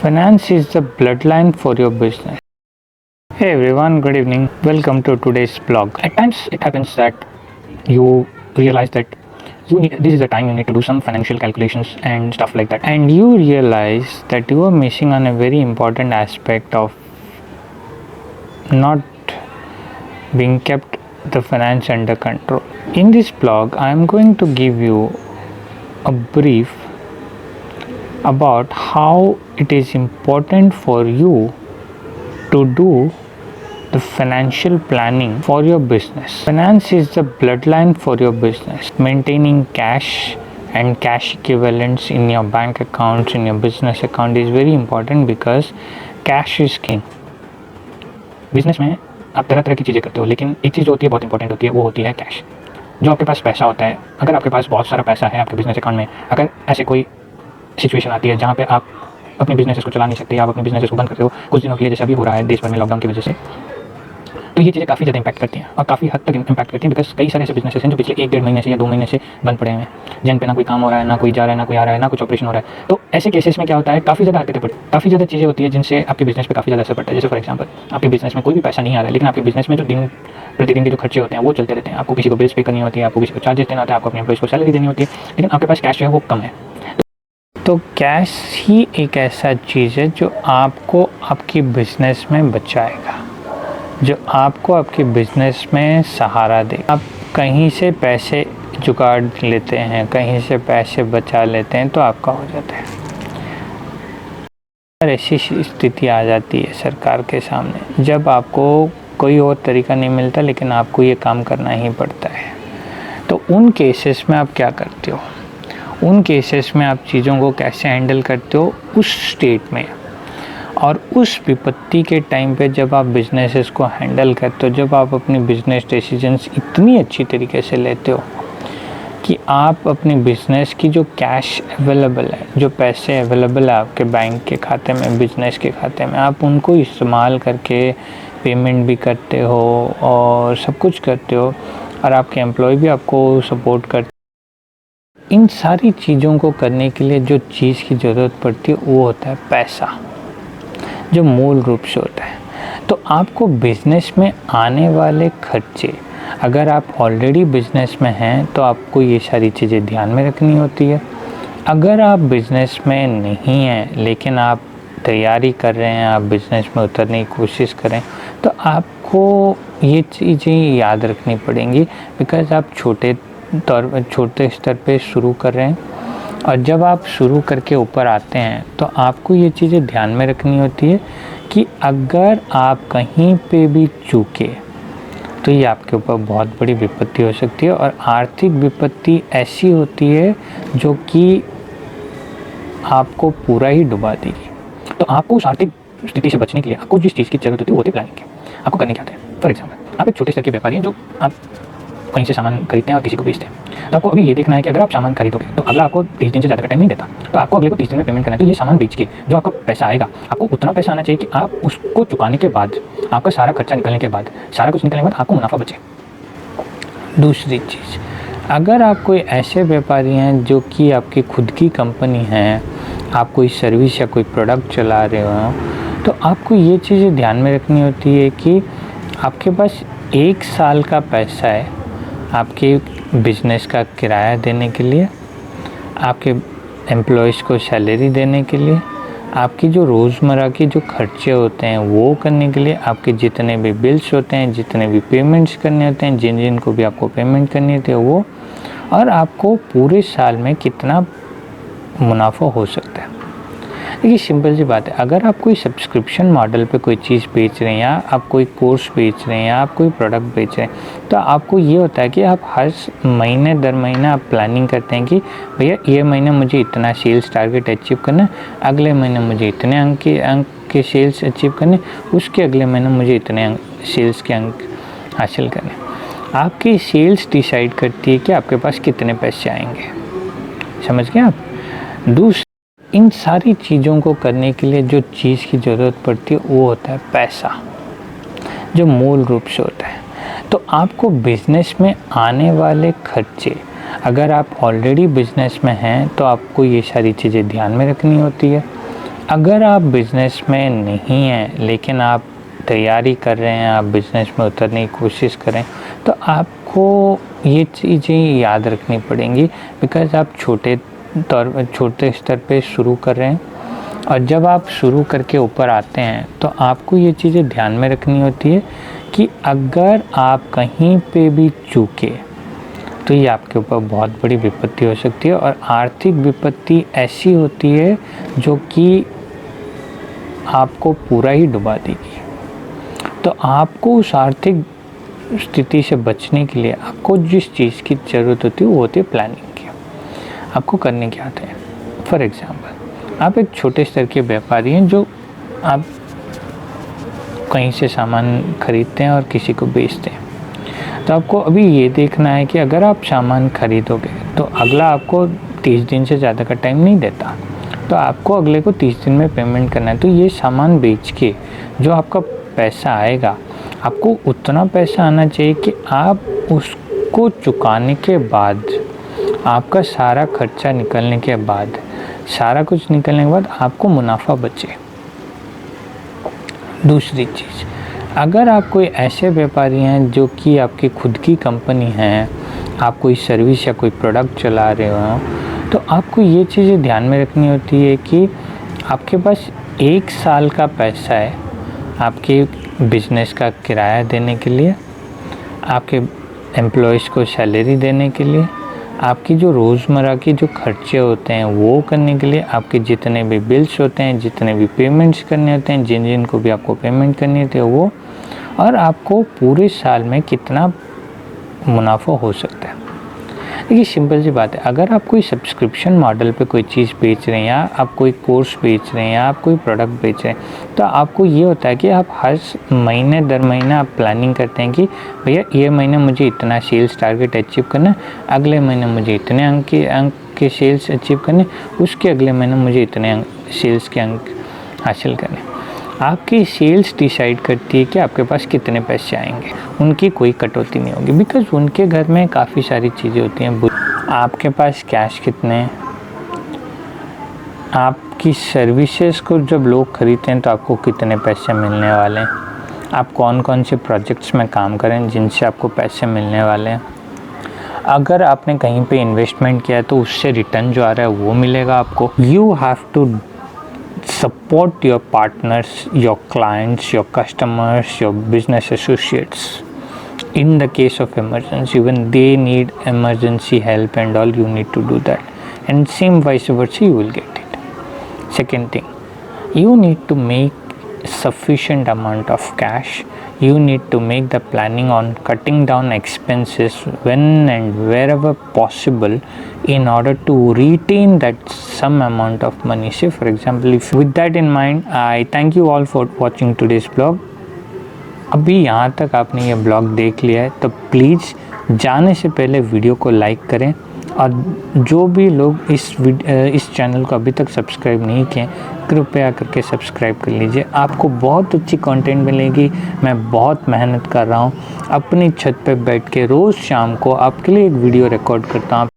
Finance is the bloodline for your business. Hey everyone, good evening. Welcome to today's blog. At times it happens that you realize that this is the time you need to do some financial calculations and stuff like that. And you realize that you are missing on a very important aspect of not being kept the finance under control. In this blog, I am going to give you a brief about how it is important for you to do the financial planning for your business. Finance is the bloodline for your business. Maintaining cash and cash equivalents in your bank accounts, in your business account is very important because cash is king. Business में आप तरह तरह की चीज़ें करते हो, लेकिन एक चीज़ जो होती है बहुत इंपॉर्टेंट होती है, वो होती है कैश. जो आपके पास पैसा होता है, अगर आपके पास बहुत सारा पैसा है आपके बिजनेस अकाउंट में, अगर ऐसे कोई सिचुएशन आती है जहाँ पे आप अपने बिजनेस को चला नहीं सकते, आप अपने बिजनेस को बंद करते हो कुछ दिनों के लिए, जैसे अभी हो रहा है देश भर में लॉकडाउन की वजह से, तो ये चीज़ें काफ़ी ज़्यादा इंपैक्ट करती हैं और काफ़ी हद तक इंपैक्ट करती हैं. बिकॉज कई सारे ऐसे बिजनेसेस हैं जो पिछले 1-1.5 महीने से या 2 महीने से बंद पड़े हुए हैं, जिन पे ना कोई काम हो रहा है, ना कोई जा रहा है, ना कोई आ रहा है, ना कुछ ऑपरेशन हो रहा है. तो ऐसे केसेस में क्या होता है, काफ़ी ज़्यादा हरकतें पड़ती, काफ़ी ज़्यादा चीज़ें होती है जिनसे आपके बिजनेस पे काफ़ी ज़्यादा असर पड़ता है. जैसे फॉर एग्जांपल, आपके बिजनेस में कोई भी पैसा नहीं आ रहा है, लेकिन आपके बिजनेस में जो दिन प्रतिदिन के जो खर्चे होते हैं वो चलते रहते हैं. आपको किसी को बिल्स पे करनी होती है, आपको किसी को चार्जेस देना होता है, आपको अपने एम्प्लॉइज़ को सैलरी देनी होती है, लेकिन आपके पास कैश जो है वो कम है. तो कैश ही एक ऐसा चीज़ है जो आपको आपकी बिजनेस में बचाएगा, जो आपको आपके बिजनेस में सहारा दे. आप कहीं से पैसे जुगाड़ लेते हैं, कहीं से पैसे बचा लेते हैं तो आपका हो जाता है. ऐसी स्थिति आ जाती है सरकार के सामने जब आपको कोई और तरीका नहीं मिलता, लेकिन आपको ये काम करना ही पड़ता है. तो उन केसेस में आप क्या करते हो, उन केसेस में आप चीज़ों को कैसे हैंडल करते हो उस स्टेट में, और उस विपत्ति के टाइम पे जब आप बिजनेसेस को हैंडल करते हो, जब आप अपनी बिजनेस डिसीजंस इतनी अच्छी तरीके से लेते हो कि आप अपनी बिजनेस की जो कैश अवेलेबल है, जो पैसे अवेलेबल है आपके बैंक के खाते में, बिजनेस के खाते में, आप उनको इस्तेमाल करके पेमेंट भी करते हो और सब कुछ करते हो, और आपके एम्प्लॉय भी आपको सपोर्ट करते. इन सारी चीज़ों को करने के लिए जो चीज़ की ज़रूरत पड़ती है वो होता है पैसा, जो मूल रूप से होता है. तो आपको बिज़नेस में आने वाले खर्चे, अगर आप ऑलरेडी बिज़नेस में हैं तो आपको ये सारी चीज़ें ध्यान में रखनी होती है. अगर आप बिज़नेस में नहीं हैं लेकिन आप तैयारी कर रहे हैं, आप बिज़नेस में उतरने की कोशिश करें, तो आपको ये चीज़ें याद रखनी पड़ेंगी. बिकॉज़ आप छोटे स्तर पे शुरू कर रहे हैं, और जब आप शुरू करके ऊपर आते हैं तो आपको ये चीज़ें ध्यान में रखनी होती है कि अगर आप कहीं पे भी चूके तो ये आपके ऊपर बहुत बड़ी विपत्ति हो सकती है. और आर्थिक विपत्ति ऐसी होती है जो कि आपको पूरा ही डुबा देगी. तो आपको उस आर्थिक स्थिति से बचने के लिए आपको जिस चीज़ की जरूरत होती है वो होती है प्लानिंग की. आपको करने क्या होता है, फॉर एग्जाम्पल आप एक छोटे स्तर के व्यापारी हैं जो आप कहीं से सामान खरीदते हैं और किसी को बेचते हैं. तो आपको अभी ये देखना है कि अगर आप सामान खरीदोगे तो अगला आपको 30 दिन से ज़्यादा का टाइम नहीं देता, तो आपको अगले को 30 दिन में पेमेंट करना है. तो ये सामान बेच के जो आपका पैसा आएगा, आपको उतना पैसा आना चाहिए कि आप उसको चुकाने के बाद, आपका सारा खर्चा निकलने के बाद, सारा कुछ निकलने के बाद आपको मुनाफा बचे. दूसरी चीज़, अगर आप कोई ऐसे व्यापारी हैं जो कि आपकी खुद की कंपनी है, आप कोई सर्विस या कोई प्रोडक्ट चला रहे हो, तो आपको ये चीज़ें ध्यान में रखनी होती है कि आपके पास 1 साल का पैसा है आपके बिजनेस का किराया देने के लिए, आपके एम्प्लॉयज़ को सैलरी देने के लिए, आपकी जो रोज़मर्रा की जो खर्चे होते हैं वो करने के लिए, आपके जितने भी बिल्स होते हैं, जितने भी पेमेंट्स करने होते हैं, जिन को भी आपको पेमेंट करनी होती है वो, और आपको पूरे साल में कितना मुनाफा हो सकता है. देखिए सिंपल सी बात है, अगर आप कोई सब्सक्रिप्शन मॉडल पे कोई चीज़ बेच रहे हैं, या आप कोई कोर्स बेच रहे हैं, या आप कोई प्रोडक्ट बेच रहे हैं, तो आपको ये होता है कि आप हर महीने दर महीना आप प्लानिंग करते हैं कि भैया ये महीने मुझे इतना सेल्स टारगेट अचीव करना है, अगले महीने मुझे इतने अंक के सेल्स अचीव करने, उसके अगले महीने मुझे इतने सेल्स के अंक हासिल करने. आपकी सेल्स डिसाइड करती है कि आपके पास कितने पैसे आएंगे. समझ गए आप. इन सारी चीज़ों को करने के लिए जो चीज़ की ज़रूरत पड़ती है वो होता है पैसा, जो मूल रूप से होता है. तो आपको बिज़नेस में आने वाले खर्चे, अगर आप ऑलरेडी बिज़नेस में हैं तो आपको ये सारी चीज़ें ध्यान में रखनी होती है. अगर आप बिज़नेस में नहीं हैं लेकिन आप तैयारी कर रहे हैं, आप बिज़नेस में उतरने की कोशिश करें, तो आपको ये चीज़ें याद रखनी पड़ेंगी, बिकॉज़ आप छोटे स्तर पे शुरू कर रहे हैं, और जब आप शुरू करके ऊपर आते हैं तो आपको ये चीज़ें ध्यान में रखनी होती है कि अगर आप कहीं पे भी चूके तो ये आपके ऊपर बहुत बड़ी विपत्ति हो सकती है, और आर्थिक विपत्ति ऐसी होती है जो कि आपको पूरा ही डुबा देगी। तो आपको उस आर्थिक स्थिति से बचने के लिए आपको जिस चीज़ की ज़रूरत होती है वो होती है प्लानिंग की। आपको करने क्या होता है, फॉर एग्ज़ाम्पल आप एक छोटे स्तर के व्यापारी हैं जो आप कहीं से सामान खरीदते हैं और किसी को बेचते हैं। तो आपको अभी ये देखना है कि अगर आप सामान खरीदोगे तो अगला आपको 30 दिन से ज़्यादा का टाइम नहीं देता, तो आपको अगले को 30 दिन में पेमेंट करना है। तो ये सामान बेच के जो आपका पैसा आएगा, आपको उतना पैसा आना चाहिए कि आप उसको चुकाने के बाद, आपका सारा खर्चा निकलने के बाद, सारा कुछ निकलने के बाद आपको मुनाफा बचे। दूसरी चीज़, अगर आप कोई ऐसे व्यापारी हैं जो कि आपकी खुद की कंपनी है, आप कोई सर्विस या कोई प्रोडक्ट चला रहे हो, तो आपको ये चीज़ें ध्यान में रखनी होती है कि आपके पास 1 साल का पैसा है आपके बिज़नेस का किराया देने के लिए, आपके एम्प्लॉयज़ को सैलरी देने के लिए, आपकी जो रोज़मर्रा की जो खर्चे होते हैं वो करने के लिए, आपके जितने भी बिल्स होते हैं, जितने भी पेमेंट्स करने होते हैं, जिन को भी आपको पेमेंट करनी होती है वो, और आपको पूरे साल में कितना मुनाफा हो सकता है। देखिए सिंपल सी बात है, अगर आप कोई सब्सक्रिप्शन मॉडल पे कोई चीज़ बेच रहे हैं, या आप कोई कोर्स बेच रहे हैं, या आप कोई प्रोडक्ट बेच रहे हैं, तो आपको ये होता है कि आप हर महीने दर महीने आप प्लानिंग करते हैं कि भैया ये महीने मुझे इतना सेल्स टारगेट अचीव करना है, अगले महीने मुझे इतने अंक के सेल्स अचीव करने, उसके अगले महीने मुझे इतने सेल्स के अंक हासिल करने। आपकी सेल्स डिसाइड करती है कि आपके पास कितने पैसे आएंगे, उनकी कोई कटौती नहीं होगी, बिकॉज़ उनके घर में काफ़ी सारी चीज़ें होती हैं। आपके पास कैश कितने, आपकी सर्विसेज को जब लोग खरीदते हैं तो आपको कितने पैसे मिलने वाले हैं, आप कौन कौन से प्रोजेक्ट्स में काम करें जिनसे आपको पैसे मिलने वाले हैं, अगर आपने कहीं पे इन्वेस्टमेंट किया है तो उससे रिटर्न जो आ रहा है वो मिलेगा आपको। You have to support your partners, your clients, your customers, your business associates. In the case of emergency, when they need emergency help and all, you need to do that, and same vice versa you will get it. Second thing, you need to make sufficient amount of cash. You need to make the planning on cutting down expenses when and wherever possible in order to retain that some amount of money. Say for example, if with that in mind, I thank you all for watching today's blog. अभी यहाँ तक आपने ये blog देख लिया है तो please जाने से पहले वीडियो को लाइक करें, और जो भी लोग इस चैनल को अभी तक सब्सक्राइब नहीं किए, कृपया करके सब्सक्राइब कर लीजिए। आपको बहुत अच्छी कंटेंट मिलेगी। मैं बहुत मेहनत कर रहा हूँ, अपनी छत पे बैठ के रोज़ शाम को आपके लिए एक वीडियो रिकॉर्ड करता हूँ।